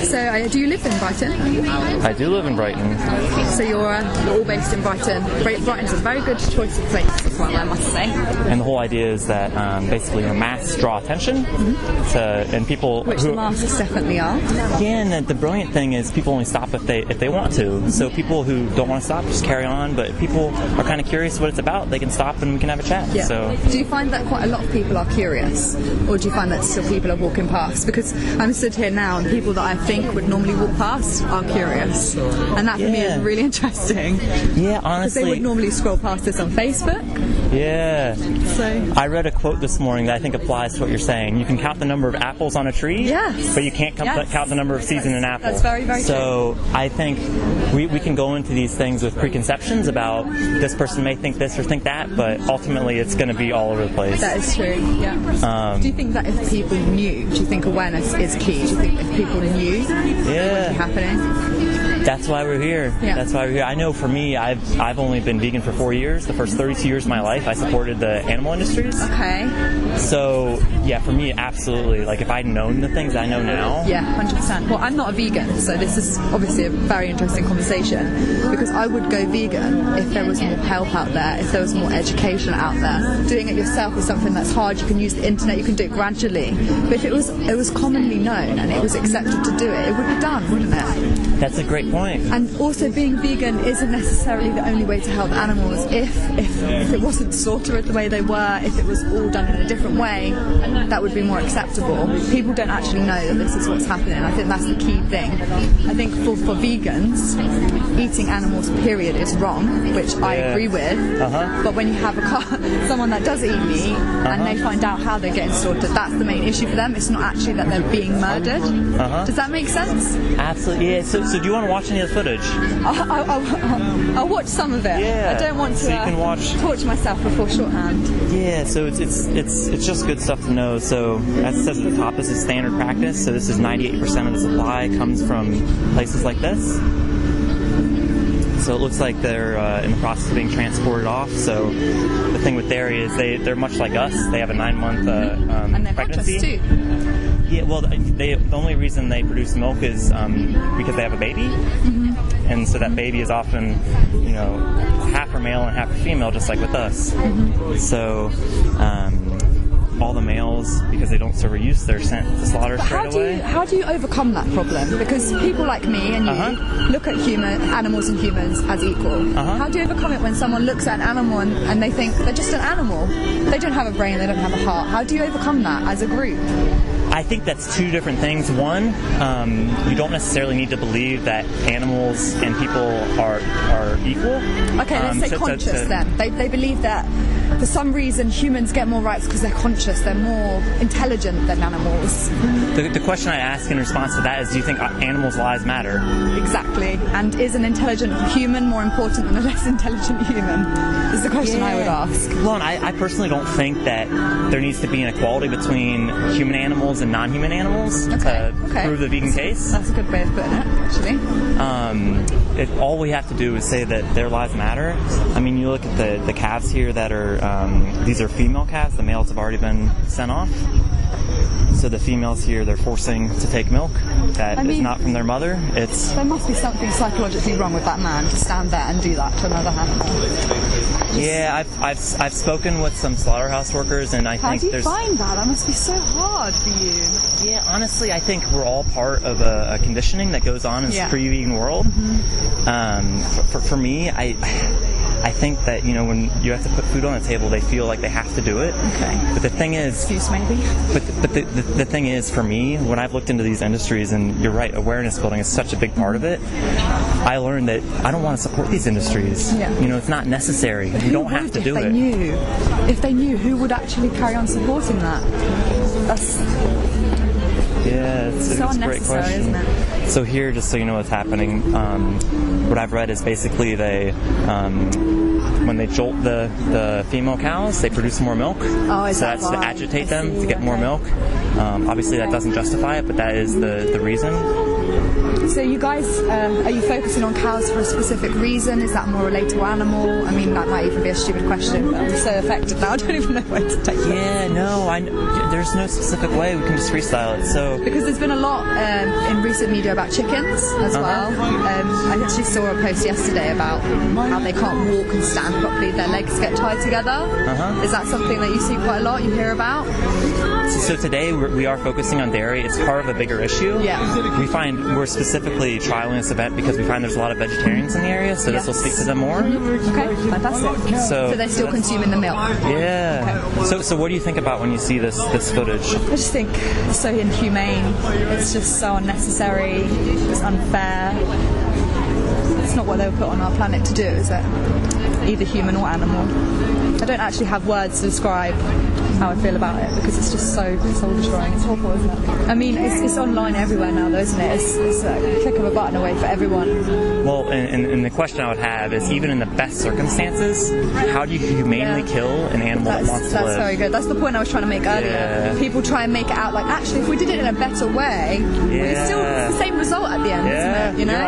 So do you live in Brighton? I do live in Brighton. So you're all based in Brighton. Brighton's a very good choice of place as well, I must say. And the whole idea is that basically masks draw attention and people... Which the masks definitely are. Yeah, and the brilliant thing is people only stop if they want to. So people who don't want to stop just carry on, but people are kind of curious what it's about, they can stop and we can have a chat. Yeah. So do you find that quite a lot of people are curious, or do you find that still people are walking past? Because I'm stood here now and people that I think would normally walk past are curious, and that for me is really interesting. Yeah, honestly, because they would normally scroll past this on Facebook. Yeah. So I read a quote this morning that I think applies to what you're saying. You can count the number of apples on a tree, yes, but you can't count the number of seeds in an apple. That's very, very so true. I think we can go into these things with preconceptions about this person may think this or think that, but ultimately it's going to be all over the place. That is true, yeah. Do you think that if people knew, do you think awareness is key? Do you think if people knew what would be happening? That's why we're here. Yeah. That's why we're here. I know for me, I've only been vegan for 4 years. The first 32 years of my life, I supported the animal industries. Okay. So, yeah, for me, absolutely. Like, if I'd known the things I know now... Yeah, 100%. Well, I'm not a vegan, so this is obviously a very interesting conversation, because I would go vegan if there was more help out there, if there was more education out there. Doing it yourself is something that's hard. You can use the internet, you can do it gradually. But if it was commonly known and it was accepted to do it, it would be done, wouldn't it? That's a great point. And also, being vegan isn't necessarily the only way to help animals. If it wasn't slaughtered the way they were, if it was all done in a different way, that would be more acceptable. People don't actually know that this is what's happening. I think that's the key thing. I think for vegans, eating animals, period, is wrong, which I agree with. But when you have someone that does eat meat and they find out how they're getting slaughtered, that's the main issue for them. It's not actually that they're being murdered. Does that make sense? Absolutely. Yeah. So do you want to watch any of the footage? I'll watch some of it. Yeah. I don't want to you can watch... torture myself before shorthand. Yeah, so it's just good stuff to know. So as it says at the top, this is standard practice. So this is 98% of the supply comes from places like this. So it looks like they're in the process of being transported off. So the thing with dairy is they're much like us. They have a 9-month and they're pregnancy. Too. Yeah, well, the only reason they produce milk is because they have a baby. And so that baby is often, half are male and half are female, just like with us. So all the males, because they don't serve a use, they're sent to slaughter straight away. How do you overcome that problem? Because people like me and you look at animals and humans as equal. How do you overcome it when someone looks at an animal and they think they're just an animal? They don't have a brain, they don't have a heart. How do you overcome that as a group? I think that's two different things. One, you don't necessarily need to believe that animals and people are equal. Okay, let's say conscious then. They believe that for some reason humans get more rights because they're conscious, they're more intelligent than animals. The question I ask in response to that is, do you think animals' lives matter? Exactly. And is an intelligent human more important than a less intelligent human? Is the question I would ask. Well, and I personally don't think that there needs to be an equality between human animals and non-human animals to prove the vegan case. That's a good way of putting it, actually. All we have to do is say that their lives matter. I mean, you look at the calves here that are, these are female calves. The males have already been sent off. So the females here, they're forcing to take milk that is not from their mother. There must be something psychologically wrong with that man to stand there and do that to another animal. Yeah, I've spoken with some slaughterhouse workers, and I think there's... How do you find that? That must be so hard for you. Yeah, honestly, I think we're all part of a conditioning that goes on in this pre-vegan world. For me, I think that, when you have to put food on the table, they feel like they have to do it. Okay. But the thing is... Excuse maybe? But the thing is, for me, when I've looked into these industries, and you're right, awareness building is such a big part of it, I learned that I don't want to support these industries. Yeah. It's not necessary. You don't have to do it. If they knew, who would actually carry on supporting that? It's a great question. Isn't it? So here, just so you know what's happening, what I've read is basically they, when they jolt the female cows, they produce more milk. Oh, is that that's to agitate them to get more milk. Obviously, that doesn't justify it, but that is the reason. So you guys, are you focusing on cows for a specific reason? Is that more relatable animal? I mean, that might even be a stupid question, but I'm so affected now, I don't even know where to take it. Yeah, no, there's no specific way. We can just freestyle it. So because there's been a lot in recent media about chickens as well. I actually saw a post yesterday about how they can't walk and stand properly, their legs get tied together. Is that something that you see quite a lot, you hear about? So today we are focusing on dairy. It's part of a bigger issue. Yeah. We find we're specifically trialing this event because we find there's a lot of vegetarians in the area, so this will speak to them more. Okay, fantastic. So they're still consuming the milk? Yeah. Okay. So what do you think about when you see this footage? I just think it's so inhumane. It's just so unnecessary. It's unfair. It's not what they were put on our planet to do, is it? Either human or animal. I don't actually have words to describe how I feel about it because it's just so soul destroying. It's awful, isn't it? I mean, it's online everywhere now, though, isn't it? It's a click of a button away for everyone. Well, and the question I would have is, even in the best circumstances, how do you humanely kill an animal that wants to live? That's very good. That's the point I was trying to make earlier. Yeah. People try and make it out like, actually, if we did it in a better way, it's the same result at the end, isn't it? You know?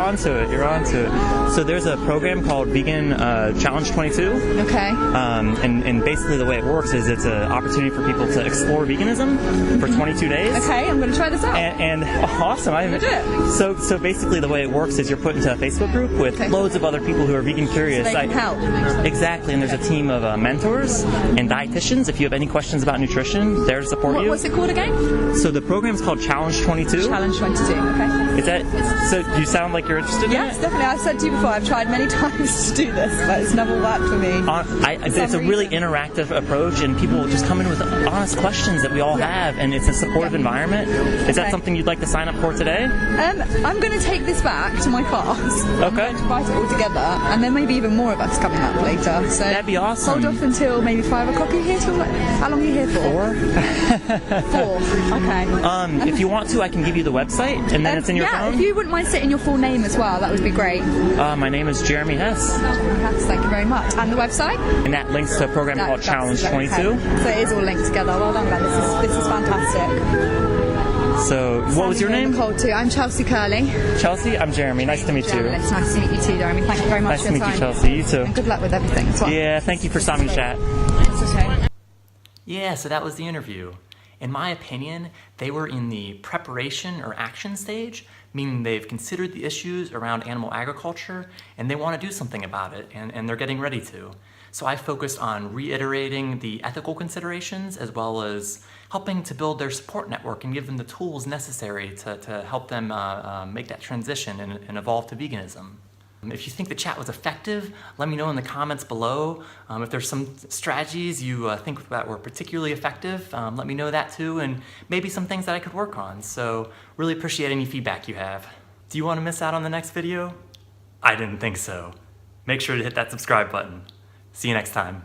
You're onto it. So there's a program called Vegan Challenge 22. Okay. And basically the way it works is it's an opportunity for people to explore veganism for 22 days. Okay, I'm going to try this out. And awesome. I'm going to do it. So basically the way it works is you're put into a Facebook group with loads of other people who are vegan curious. So they can help. Exactly, and there's a team of mentors and dietitians. If you have any questions about nutrition, they're to support you. What's it called again? So the program's called Challenge 22. Challenge 22, okay. Is that, so do you sound like you're interested in it? Yes, definitely. I've said to you before, I've tried many times to do this, but it's never worked for me. It's a really interactive approach, and people just come in with honest questions that we all have, and it's a supportive environment. Is that something you'd like to sign up for today? I'm going to take this back to my class. Okay. I'm going to write it all together, and there may be even more of us coming up later. So that'd be awesome. Hold off until maybe 5 o'clock. Are you here till how long are you here for? 4. Okay. If you want to, I can give you the website, and then it's in your phone. If you wouldn't mind stating your full name as well, that would be great. My name is Jeremy Hess. Thank you very much. And the website? And that links to a program called Challenge 22. So it is all linked together. Well done, Ben. This is fantastic. So, what was your name? Nicole too. I'm Chelsea Curley. Chelsea, I'm Jeremy. Nice to meet you. It's nice to meet you too, Jeremy. Thank you very much for your time. Nice to meet you, Chelsea. You too. And good luck with everything as well. Yeah, thank you for stopping to chat. It's okay. Yeah, so that was the interview. In my opinion, they were in the preparation or action stage, meaning they've considered the issues around animal agriculture and they want to do something about it, and they're getting ready to. So I focused on reiterating the ethical considerations as well as helping to build their support network and give them the tools necessary to help them make that transition and evolve to veganism. If you think the chat was effective, let me know in the comments below. If there's some strategies you think that were particularly effective, let me know that too, and maybe some things that I could work on. So really appreciate any feedback you have. Do you want to miss out on the next video? I didn't think so. Make sure to hit that subscribe button. See you next time.